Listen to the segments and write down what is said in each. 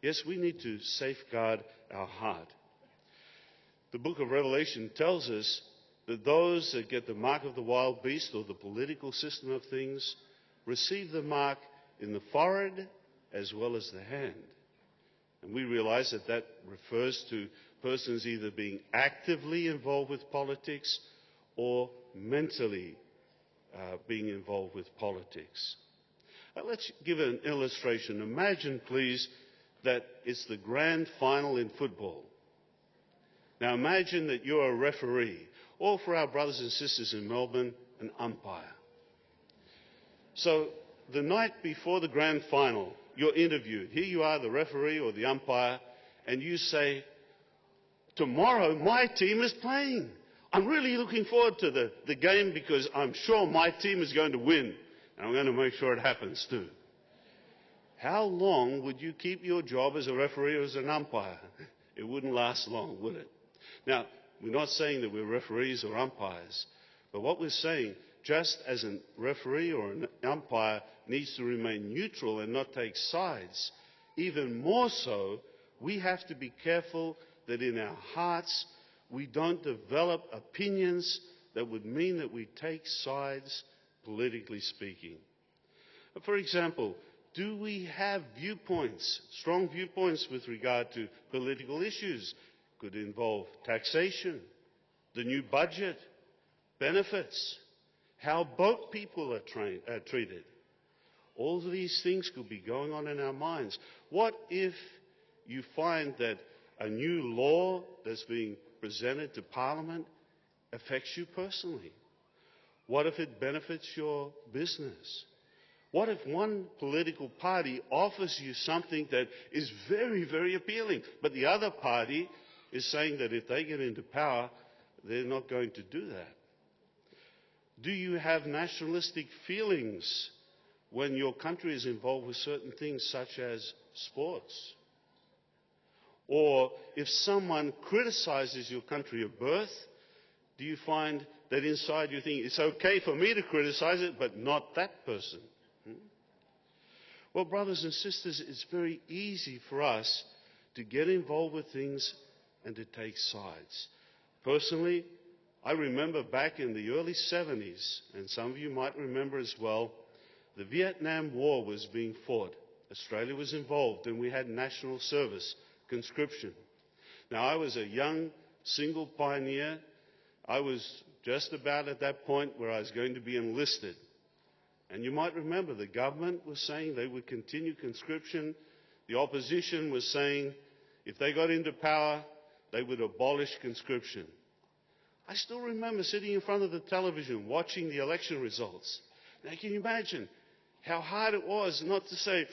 Yes, we need to safeguard our heart. The book of Revelation tells us that those that get the mark of the wild beast, or the political system of things, receive the mark in the forehead as well as the hand. And we realize that that refers to persons either being actively involved with politics or mentally being involved with politics. Let's give an illustration. Imagine, please, that it's the grand final in football. Now imagine that you're a referee, or for our brothers and sisters in Melbourne, an umpire. So the night before the grand final, you're interviewed. Here you are, the referee or the umpire, and you say, tomorrow my team is playing. I'm really looking forward to the game because I'm sure my team is going to win. And I'm going to make sure it happens too. How long would you keep your job as a referee or as an umpire? It wouldn't last long, would it? Now, we're not saying that we're referees or umpires, but what we're saying, just as a referee or an umpire needs to remain neutral and not take sides, even more so, we have to be careful that in our hearts we don't develop opinions that would mean that we take sides, politically speaking. For example, do we have viewpoints, strong viewpoints with regard to political issues? Could involve taxation, the new budget, benefits, how boat people are treated. All of these things could be going on in our minds. What if you find that a new law that's being presented to Parliament affects you personally? What if it benefits your business? What if one political party offers you something that is very, very appealing, but the other party is saying that if they get into power, they're not going to do that? Do you have nationalistic feelings when your country is involved with certain things such as sports? Or if someone criticizes your country of birth, do you find that inside you think it's okay for me to criticize it, but not that person? Well, brothers and sisters, it's very easy for us to get involved with things and to take sides. Personally, I remember back in the early 70s, and some of you might remember as well, the Vietnam War was being fought. Australia was involved, and we had national service, conscription. Now, I was a young, single pioneer. I was just about at that point where I was going to be enlisted. And you might remember the government was saying they would continue conscription. The opposition was saying if they got into power, they would abolish conscription. I still remember sitting in front of the television watching the election results. Now, can you imagine how hard it was not to say,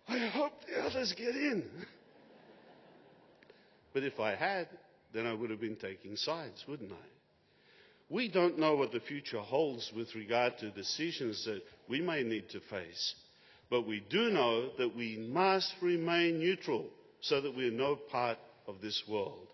I hope the others get in? But if I had, then I would have been taking sides, wouldn't I? We don't know what the future holds with regard to decisions that we may need to face. But we do know that we must remain neutral so that we are no part of this world.